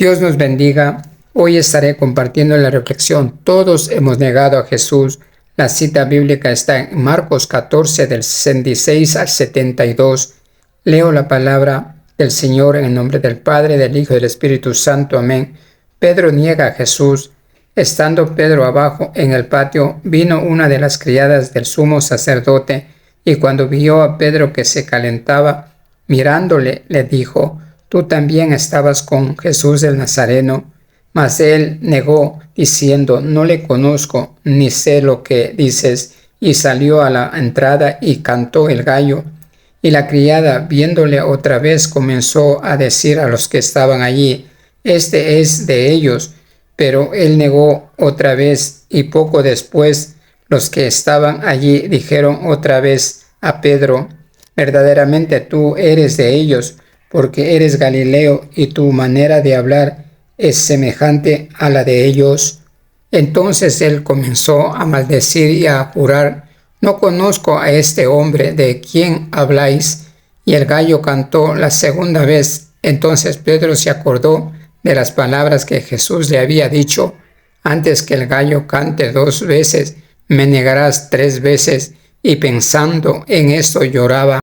Dios nos bendiga. Hoy estaré compartiendo la reflexión. Todos hemos negado a Jesús. La cita bíblica está en Marcos 14 del 66 al 72. Leo la palabra del Señor en el nombre del Padre, del Hijo y del Espíritu Santo. Amén. Pedro niega a Jesús. Estando Pedro abajo en el patio, vino una de las criadas del sumo sacerdote, y cuando vio a Pedro que se calentaba, mirándole, le dijo: «Tú también estabas con Jesús el Nazareno». Mas él negó, diciendo: «No le conozco, ni sé lo que dices». Y salió a la entrada y cantó el gallo. Y la criada, viéndole otra vez, comenzó a decir a los que estaban allí: «Este es de ellos». Pero él negó otra vez, y poco después los que estaban allí dijeron otra vez a Pedro: «Verdaderamente tú eres de ellos, porque eres Galileo, y tu manera de hablar es semejante a la de ellos». Entonces él comenzó a maldecir y a jurar: «No conozco a este hombre de quien habláis». Y el gallo cantó la segunda vez. Entonces Pedro se acordó de las palabras que Jesús le había dicho: «Antes que el gallo cante 2 veces, me negarás 3 veces». Y pensando en esto lloraba.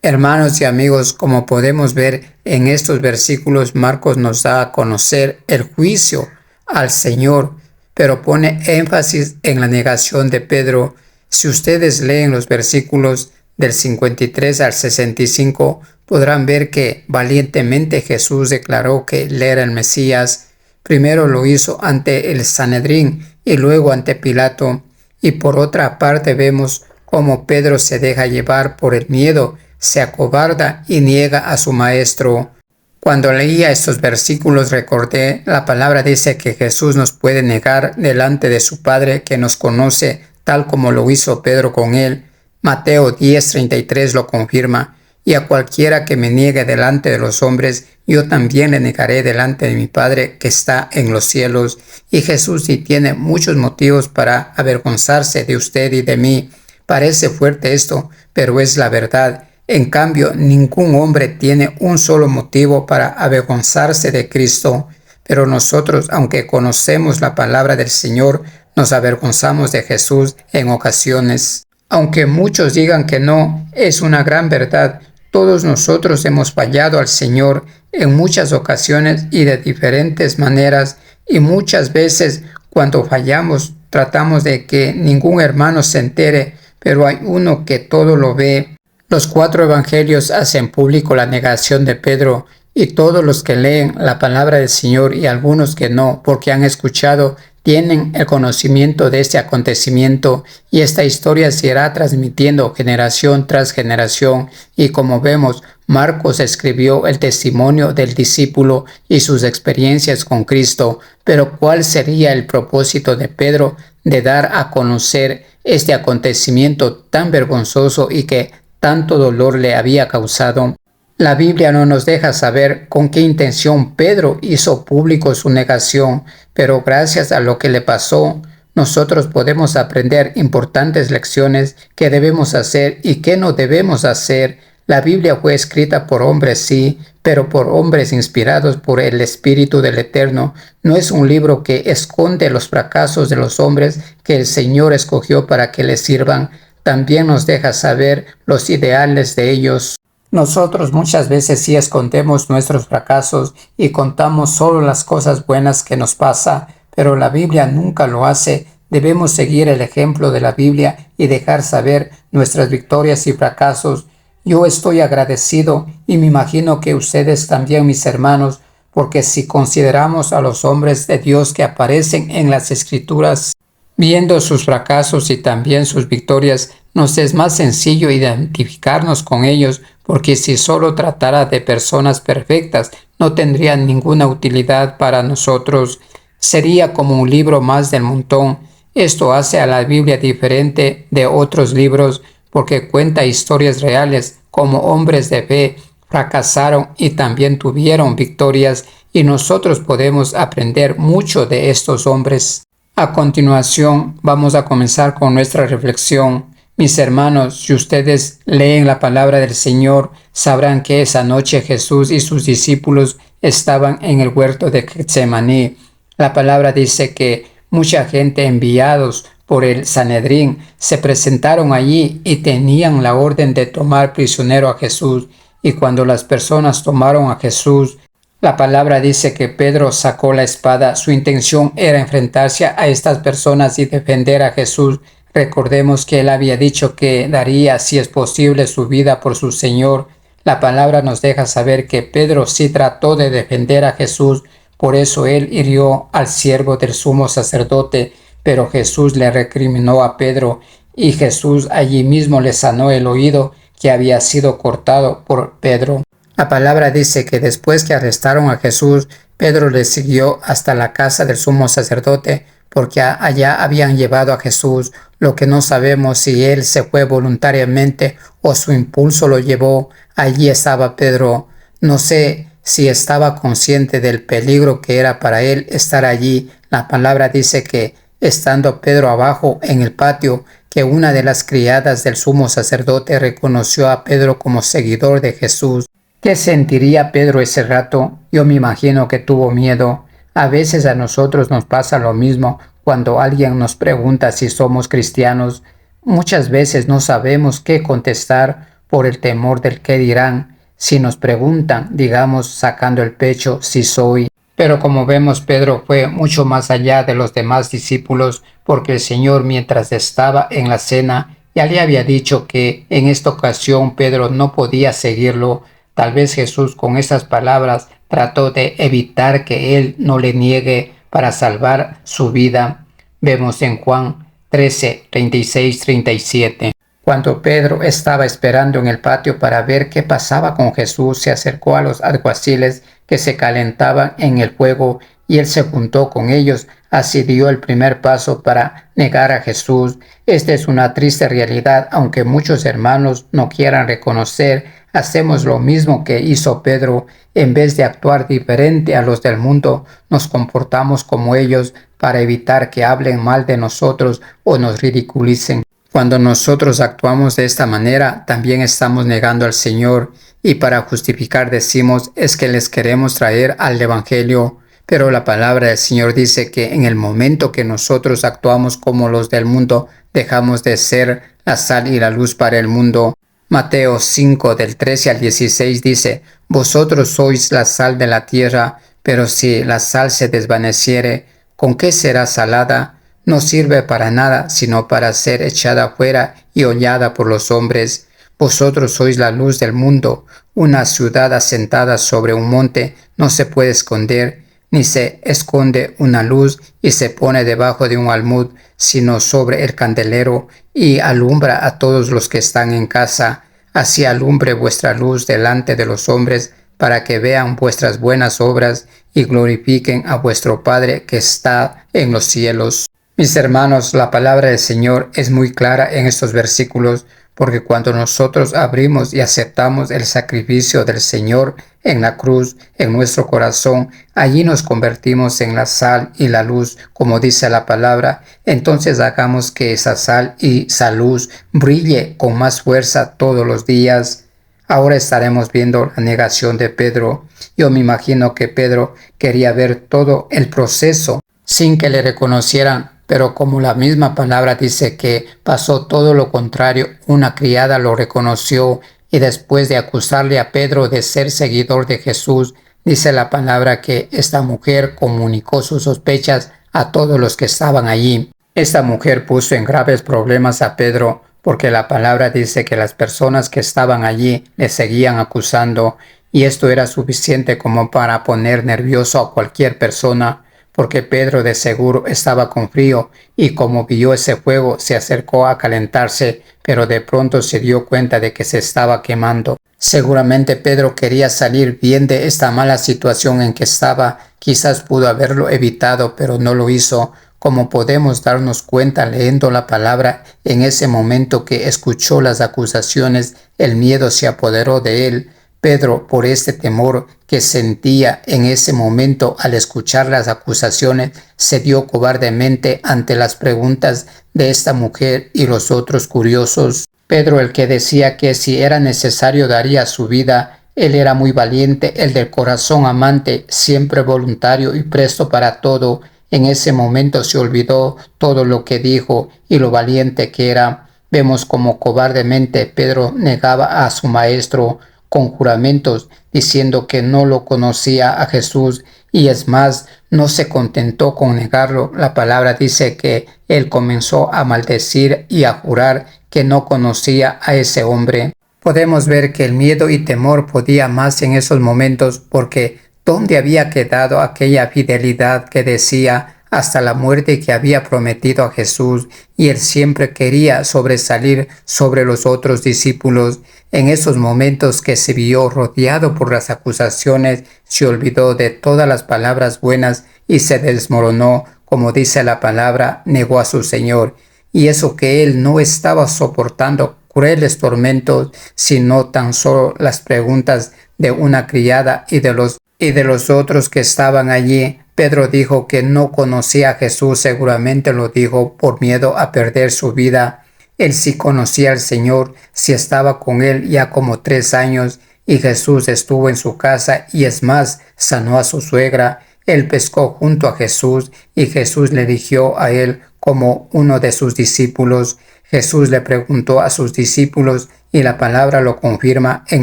Hermanos y amigos, como podemos ver en estos versículos, Marcos nos da a conocer el juicio al Señor, pero pone énfasis en la negación de Pedro. Si ustedes leen los versículos del 53 al 65, podrán ver que valientemente Jesús declaró que él era el Mesías. Primero lo hizo ante el Sanedrín y luego ante Pilato. Y por otra parte vemos cómo Pedro se deja llevar por el miedo, se acobarda y niega a su maestro. Cuando leía estos versículos recordé, la palabra dice que Jesús nos puede negar delante de su Padre, que nos conoce tal como lo hizo Pedro con él. Mateo 10:33 lo confirma: «Y a cualquiera que me niegue delante de los hombres, yo también le negaré delante de mi Padre que está en los cielos». Y Jesús sí tiene muchos motivos para avergonzarse de usted y de mí. Parece fuerte esto, pero es la verdad. En cambio, ningún hombre tiene un solo motivo para avergonzarse de Cristo. Pero nosotros, aunque conocemos la palabra del Señor, nos avergonzamos de Jesús en ocasiones. Aunque muchos digan que no, es una gran verdad. Todos nosotros hemos fallado al Señor en muchas ocasiones y de diferentes maneras, y muchas veces cuando fallamos tratamos de que ningún hermano se entere, pero hay uno que todo lo ve. Los 4 evangelios hacen público la negación de Pedro, y todos los que leen la palabra del Señor y algunos que no, porque han escuchado, tienen el conocimiento de este acontecimiento, y esta historia se irá transmitiendo generación tras generación. Y como vemos, Marcos escribió el testimonio del discípulo y sus experiencias con Cristo. Pero ¿cuál sería el propósito de Pedro de dar a conocer este acontecimiento tan vergonzoso y que tanto dolor le había causado? La Biblia no nos deja saber con qué intención Pedro hizo público su negación, pero gracias a lo que le pasó, nosotros podemos aprender importantes lecciones que debemos hacer y que no debemos hacer. La Biblia fue escrita por hombres, sí, pero por hombres inspirados por el Espíritu del Eterno. No es un libro que esconde los fracasos de los hombres que el Señor escogió para que le sirvan. También nos deja saber los ideales de ellos. Nosotros muchas veces sí escondemos nuestros fracasos y contamos solo las cosas buenas que nos pasa, pero la Biblia nunca lo hace. Debemos seguir el ejemplo de la Biblia y dejar saber nuestras victorias y fracasos. Yo estoy agradecido y me imagino que ustedes también, mis hermanos, porque si consideramos a los hombres de Dios que aparecen en las Escrituras, viendo sus fracasos y también sus victorias, nos es más sencillo identificarnos con ellos, porque si solo tratara de personas perfectas, no tendrían ninguna utilidad para nosotros. Sería como un libro más del montón. Esto hace a la Biblia diferente de otros libros, porque cuenta historias reales, como hombres de fe fracasaron y también tuvieron victorias, y nosotros podemos aprender mucho de estos hombres. A continuación, vamos a comenzar con nuestra reflexión. Mis hermanos, si ustedes leen la palabra del Señor, sabrán que esa noche Jesús y sus discípulos estaban en el huerto de Getsemaní. La palabra dice que mucha gente enviados por el Sanedrín se presentaron allí y tenían la orden de tomar prisionero a Jesús. Y cuando las personas tomaron a Jesús, la palabra dice que Pedro sacó la espada. Su intención era enfrentarse a estas personas y defender a Jesús. Recordemos que él había dicho que daría, si es posible, su vida por su Señor. La palabra nos deja saber que Pedro sí trató de defender a Jesús. Por eso él hirió al siervo del sumo sacerdote, pero Jesús le recriminó a Pedro y Jesús allí mismo le sanó el oído que había sido cortado por Pedro. La palabra dice que después que arrestaron a Jesús, Pedro le siguió hasta la casa del sumo sacerdote, porque allá habían llevado a Jesús. Lo que no sabemos si él se fue voluntariamente o su impulso lo llevó. Allí estaba Pedro. No sé si estaba consciente del peligro que era para él estar allí. La palabra dice que estando Pedro abajo en el patio, que una de las criadas del sumo sacerdote reconoció a Pedro como seguidor de Jesús. ¿Qué sentiría Pedro ese rato? Yo me imagino que tuvo miedo. A veces a nosotros nos pasa lo mismo cuando alguien nos pregunta si somos cristianos. Muchas veces no sabemos qué contestar por el temor del qué dirán. Si nos preguntan, digamos sacando el pecho, si soy. Pero como vemos, Pedro fue mucho más allá de los demás discípulos, porque el Señor, mientras estaba en la cena, ya le había dicho que en esta ocasión Pedro no podía seguirlo. Tal vez Jesús con esas palabras trató de evitar que él no le niegue para salvar su vida. Vemos en Juan 13, 36, 37. Cuando Pedro estaba esperando en el patio para ver qué pasaba con Jesús, se acercó a los alguaciles que se calentaban en el fuego y él se juntó con ellos. Así dio el primer paso para negar a Jesús. Esta es una triste realidad, aunque muchos hermanos no quieran reconocer. Hacemos lo mismo que hizo Pedro. En vez de actuar diferente a los del mundo, nos comportamos como ellos para evitar que hablen mal de nosotros o nos ridiculicen. Cuando nosotros actuamos de esta manera, también estamos negando al Señor, y para justificar decimos es que les queremos traer al Evangelio. Pero la palabra del Señor dice que en el momento que nosotros actuamos como los del mundo, dejamos de ser la sal y la luz para el mundo. Mateo 5, del 13 al 16 dice: Vosotros sois la sal de la tierra, pero si la sal se desvaneciere, ¿con qué será salada? No sirve para nada, sino para ser echada fuera y hollada por los hombres. Vosotros sois la luz del mundo. Una ciudad asentada sobre un monte no se puede esconder, ni se esconde una luz y se pone debajo de un almud, sino sobre el candelero, y alumbra a todos los que están en casa. Así alumbre vuestra luz delante de los hombres, para que vean vuestras buenas obras y glorifiquen a vuestro Padre que está en los cielos. Mis hermanos, la palabra del Señor es muy clara en estos versículos, porque cuando nosotros abrimos y aceptamos el sacrificio del Señor en la cruz, en nuestro corazón, allí nos convertimos en la sal y la luz, como dice la palabra. Entonces hagamos que esa sal y esa luz brille con más fuerza todos los días. Ahora estaremos viendo la negación de Pedro. Yo me imagino que Pedro quería ver todo el proceso sin que le reconocieran, pero como la misma palabra dice que pasó todo lo contrario, una criada lo reconoció y después de acusarle a Pedro de ser seguidor de Jesús, dice la palabra que esta mujer comunicó sus sospechas a todos los que estaban allí. Esta mujer puso en graves problemas a Pedro porque la palabra dice que las personas que estaban allí le seguían acusando, y esto era suficiente como para poner nervioso a cualquier persona, porque Pedro de seguro estaba con frío y como vio ese fuego se acercó a calentarse, pero de pronto se dio cuenta de que se estaba quemando. Seguramente Pedro quería salir bien de esta mala situación en que estaba. Quizás pudo haberlo evitado, pero no lo hizo. Como podemos darnos cuenta leyendo la palabra, en ese momento que escuchó las acusaciones, el miedo se apoderó de él. Pedro, por este temor que sentía en ese momento al escuchar las acusaciones, cedió cobardemente ante las preguntas de esta mujer y los otros curiosos. Pedro, el que decía que si era necesario daría su vida, él era muy valiente, el del corazón amante, siempre voluntario y presto para todo. En ese momento se olvidó todo lo que dijo y lo valiente que era. Vemos como cobardemente Pedro negaba a su maestro con juramentos, diciendo que no lo conocía a Jesús, y es más, no se contentó con negarlo. La palabra dice que él comenzó a maldecir y a jurar que no conocía a ese hombre. Podemos ver que el miedo y temor podía más en esos momentos, porque ¿dónde había quedado aquella fidelidad que decía hasta la muerte que había prometido a Jesús? Y él siempre quería sobresalir sobre los otros discípulos. En esos momentos que se vio rodeado por las acusaciones, se olvidó de todas las palabras buenas y se desmoronó, como dice la palabra, negó a su Señor. Y eso que él no estaba soportando crueles tormentos, sino tan solo las preguntas de una criada y de los otros que estaban allí. Pedro dijo que no conocía a Jesús, seguramente lo dijo por miedo a perder su vida. Él sí conocía al Señor, sí estaba con él ya como 3 años, y Jesús estuvo en su casa, y es más, sanó a su suegra. Él pescó junto a Jesús, y Jesús le eligió a él como uno de sus discípulos. Jesús le preguntó a sus discípulos, y la palabra lo confirma en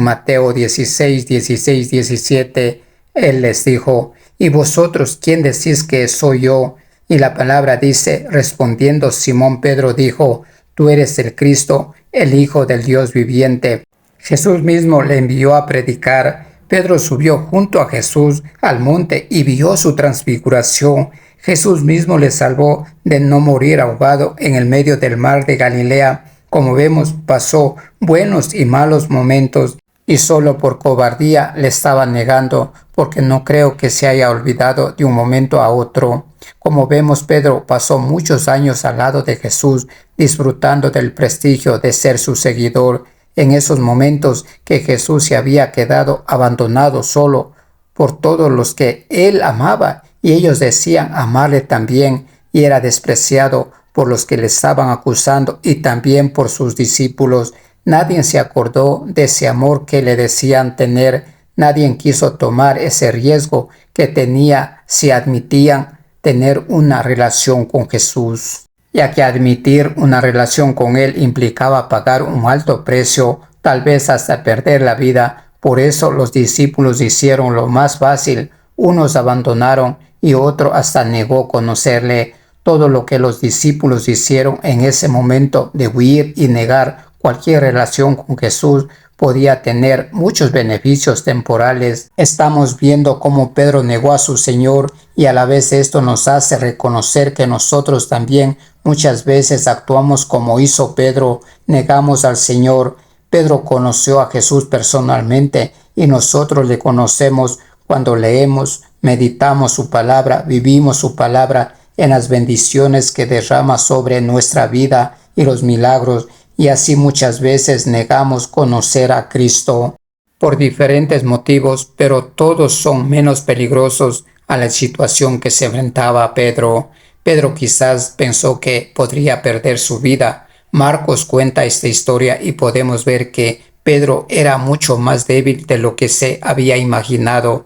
Mateo 16, 16, 17. Él les dijo: ¿y vosotros quién decís que soy yo? Y la palabra dice: respondiendo Simón Pedro dijo: tú eres el Cristo, el Hijo del Dios viviente. Jesús mismo le envió a predicar. Pedro subió junto a Jesús al monte y vio su transfiguración. Jesús mismo le salvó de no morir ahogado en el medio del mar de Galilea. Como vemos, pasó buenos y malos momentos, y solo por cobardía le estaba negando, porque no creo que se haya olvidado de un momento a otro. Como vemos, Pedro pasó muchos años al lado de Jesús, disfrutando del prestigio de ser su seguidor. En esos momentos que Jesús se había quedado abandonado solo por todos los que él amaba, y ellos decían amarle también, y era despreciado por los que le estaban acusando y también por sus discípulos. Nadie se acordó de ese amor que le decían tener. Nadie quiso tomar ese riesgo que tenía si admitían tener una relación con Jesús, ya que admitir una relación con él implicaba pagar un alto precio, tal vez hasta perder la vida. Por eso los discípulos hicieron lo más fácil. Unos abandonaron y otro hasta negó conocerle. Todo lo que los discípulos hicieron en ese momento de huir y negar cualquier relación con Jesús podía tener muchos beneficios temporales. Estamos viendo cómo Pedro negó a su Señor, y a la vez esto nos hace reconocer que nosotros también muchas veces actuamos como hizo Pedro, negamos al Señor. Pedro conoció a Jesús personalmente, y nosotros le conocemos cuando leemos, meditamos su palabra, vivimos su palabra en las bendiciones que derrama sobre nuestra vida y los milagros. Y así muchas veces negamos conocer a Cristo por diferentes motivos, pero todos son menos peligrosos a la situación que se enfrentaba Pedro. Pedro quizás pensó que podría perder su vida. Marcos cuenta esta historia y podemos ver que Pedro era mucho más débil de lo que se había imaginado.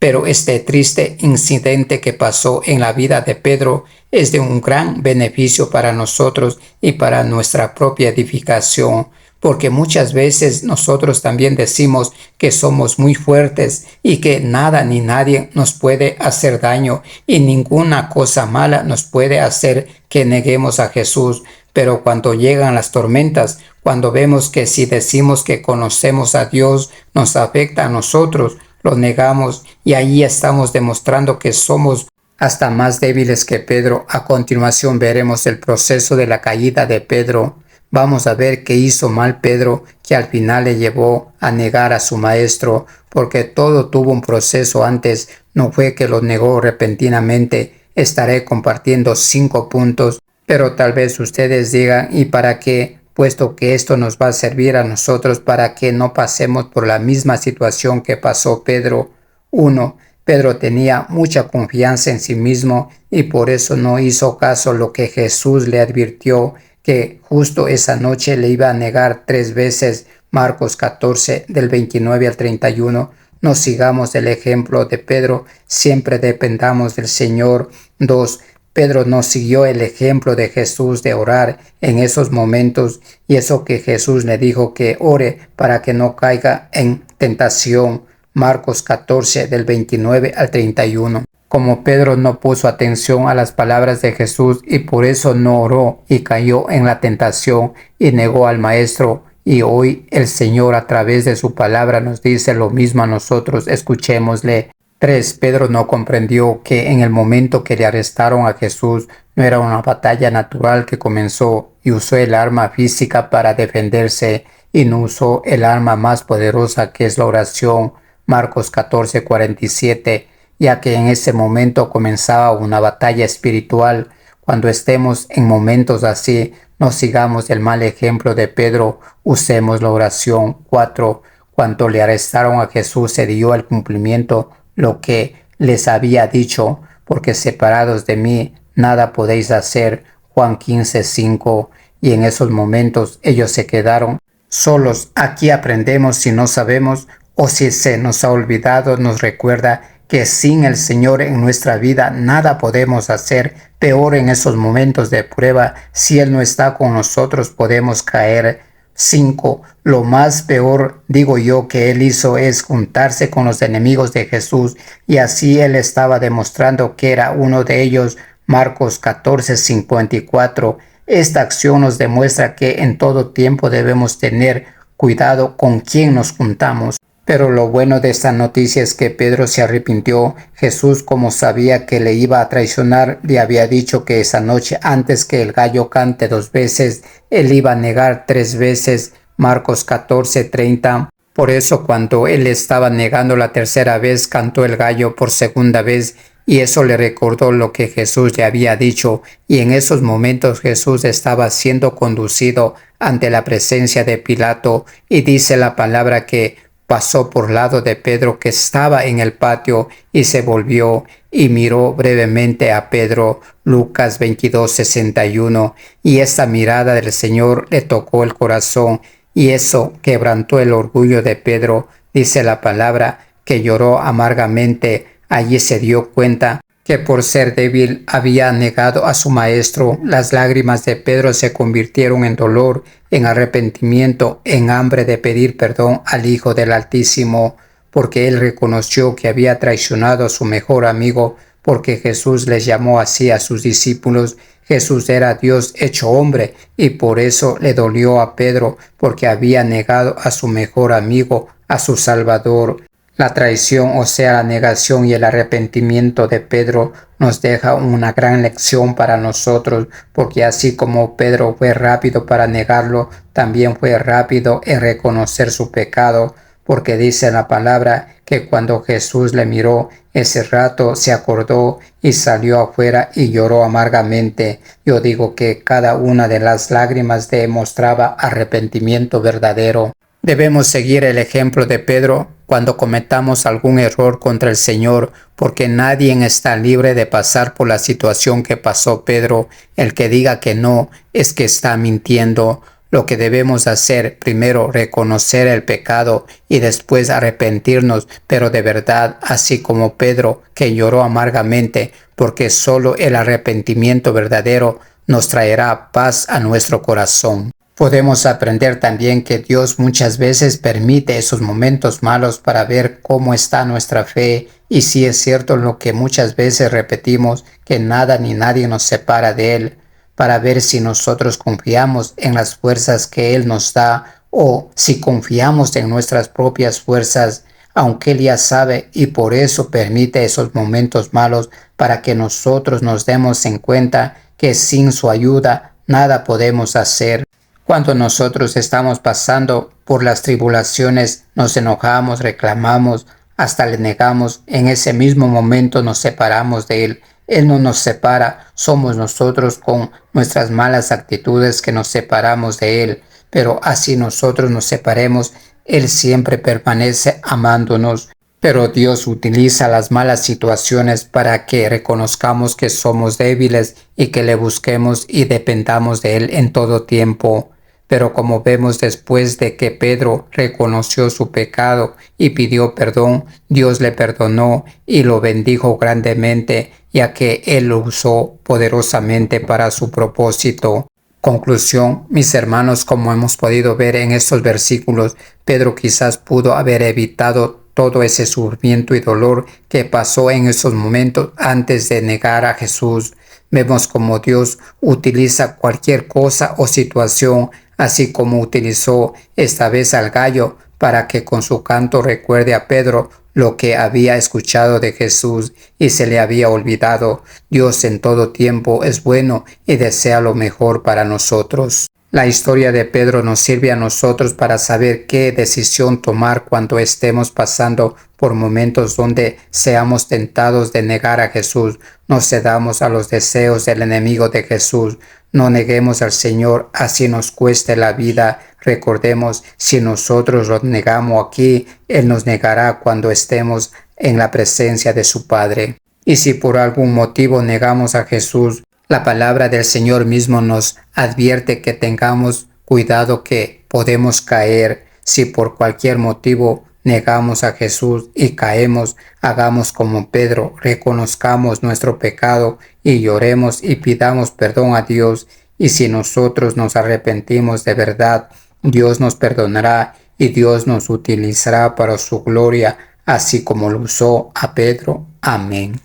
Pero este triste incidente que pasó en la vida de Pedro es de un gran beneficio para nosotros y para nuestra propia edificación, porque muchas veces nosotros también decimos que somos muy fuertes y que nada ni nadie nos puede hacer daño, y ninguna cosa mala nos puede hacer que neguemos a Jesús. Pero cuando llegan las tormentas, cuando vemos que si decimos que conocemos a Dios nos afecta a nosotros, lo negamos, y ahí estamos demostrando que somos hasta más débiles que Pedro. A continuación veremos el proceso de la caída de Pedro. Vamos a ver qué hizo mal Pedro, que al final le llevó a negar a su maestro, porque todo tuvo un proceso antes, no fue que lo negó repentinamente. Estaré compartiendo 5 puntos, pero tal vez ustedes digan: ¿y para qué? puesto que esto nos va a servir a nosotros para que no pasemos por la misma situación que pasó Pedro. 1. Pedro tenía mucha confianza en sí mismo y por eso no hizo caso lo que Jesús le advirtió, que justo esa noche le iba a negar 3 veces. Marcos 14, del 29 al 31. No sigamos el ejemplo de Pedro, siempre dependamos del Señor. 2. Pedro no siguió el ejemplo de Jesús de orar en esos momentos, y eso que Jesús le dijo que ore para que no caiga en tentación. Marcos 14, del 29 al 31. Como Pedro no puso atención a las palabras de Jesús y por eso no oró y cayó en la tentación y negó al Maestro, y hoy el Señor a través de su palabra nos dice lo mismo a nosotros, escuchémosle. 3. Pedro no comprendió que en el momento que le arrestaron a Jesús no era una batalla natural que comenzó, y usó el arma física para defenderse y no usó el arma más poderosa, que es la oración. Marcos 14, 47. Ya que en ese momento comenzaba una batalla espiritual. Cuando estemos en momentos así, no sigamos el mal ejemplo de Pedro, usemos la oración. 4. Cuando le arrestaron a Jesús se dio al cumplimiento lo que les había dicho, porque separados de mí nada podéis hacer. Juan 15, 5. Y en esos momentos ellos se quedaron solos. Aquí aprendemos, si no sabemos o si se nos ha olvidado, nos recuerda que sin el Señor en nuestra vida nada podemos hacer. Peor en esos momentos de prueba, si Él no está con nosotros podemos caer. 5. Lo más peor, digo yo, que Él hizo es juntarse con los enemigos de Jesús, y así Él estaba demostrando que era uno de ellos. Marcos 14, 54. Esta acción nos demuestra que en todo tiempo debemos tener cuidado con quién nos juntamos. Pero lo bueno de esta noticia es que Pedro se arrepintió. Jesús, como sabía que le iba a traicionar, le había dicho que esa noche, antes que el gallo cante 2 veces, él iba a negar 3 veces. Marcos 14, 30. Por eso cuando él estaba negando la tercera vez, cantó el gallo por segunda vez, y eso le recordó lo que Jesús le había dicho, y en esos momentos Jesús estaba siendo conducido ante la presencia de Pilato, y dice la palabra que pasó por lado de Pedro, que estaba en el patio, y se volvió y miró brevemente a Pedro. Lucas 22, 61. Y esta mirada del Señor le tocó el corazón, y eso quebrantó el orgullo de Pedro. Dice la palabra que lloró amargamente. Allí se dio cuenta que por ser débil había negado a su maestro. Las lágrimas de Pedro se convirtieron en dolor, en arrepentimiento, en hambre de pedir perdón al Hijo del Altísimo, porque él reconoció que había traicionado a su mejor amigo, porque Jesús les llamó así a sus discípulos. Jesús era Dios hecho hombre, y por eso le dolió a Pedro, porque había negado a su mejor amigo, a su Salvador. La traición, o sea, la negación y el arrepentimiento de Pedro nos deja una gran lección para nosotros, porque así como Pedro fue rápido para negarlo, también fue rápido en reconocer su pecado, porque dice la palabra que cuando Jesús le miró, ese rato se acordó y salió afuera y lloró amargamente. Yo digo que cada una de las lágrimas demostraba arrepentimiento verdadero. Debemos seguir el ejemplo de Pedro cuando cometamos algún error contra el Señor, porque nadie está libre de pasar por la situación que pasó Pedro. El que diga que no es que está mintiendo. Lo que debemos hacer, primero reconocer el pecado y después arrepentirnos, pero de verdad, así como Pedro, que lloró amargamente, porque solo el arrepentimiento verdadero nos traerá paz a nuestro corazón. Podemos aprender también que Dios muchas veces permite esos momentos malos para ver cómo está nuestra fe, y si es cierto lo que muchas veces repetimos, que nada ni nadie nos separa de Él, para ver si nosotros confiamos en las fuerzas que Él nos da o si confiamos en nuestras propias fuerzas, aunque Él ya sabe, y por eso permite esos momentos malos para que nosotros nos demos en cuenta que sin su ayuda nada podemos hacer. Cuando nosotros estamos pasando por las tribulaciones, nos enojamos, reclamamos, hasta le negamos, en ese mismo momento nos separamos de Él. Él no nos separa, somos nosotros con nuestras malas actitudes que nos separamos de Él, pero así nosotros nos separemos, Él siempre permanece amándonos. Pero Dios utiliza las malas situaciones para que reconozcamos que somos débiles y que le busquemos y dependamos de Él en todo tiempo. Pero como vemos después de que Pedro reconoció su pecado y pidió perdón, Dios le perdonó y lo bendijo grandemente, ya que Él lo usó poderosamente para su propósito. Conclusión, mis hermanos, como hemos podido ver en estos versículos, Pedro quizás pudo haber evitado todo ese sufrimiento y dolor que pasó en esos momentos antes de negar a Jesús. Vemos como Dios utiliza cualquier cosa o situación, así como utilizó esta vez al gallo para que con su canto recuerde a Pedro lo que había escuchado de Jesús y se le había olvidado. Dios en todo tiempo es bueno y desea lo mejor para nosotros. La historia de Pedro nos sirve a nosotros para saber qué decisión tomar cuando estemos pasando por momentos donde seamos tentados de negar a Jesús. No cedamos a los deseos del enemigo de Jesús. No neguemos al Señor, así nos cueste la vida. Recordemos, si nosotros lo negamos aquí, Él nos negará cuando estemos en la presencia de su Padre. Y si por algún motivo negamos a Jesús, la palabra del Señor mismo nos advierte que tengamos cuidado, que podemos caer. Si por cualquier motivo negamos a Jesús y caemos, hagamos como Pedro, reconozcamos nuestro pecado y lloremos y pidamos perdón a Dios. Y si nosotros nos arrepentimos de verdad, Dios nos perdonará y Dios nos utilizará para su gloria, así como lo usó a Pedro. Amén.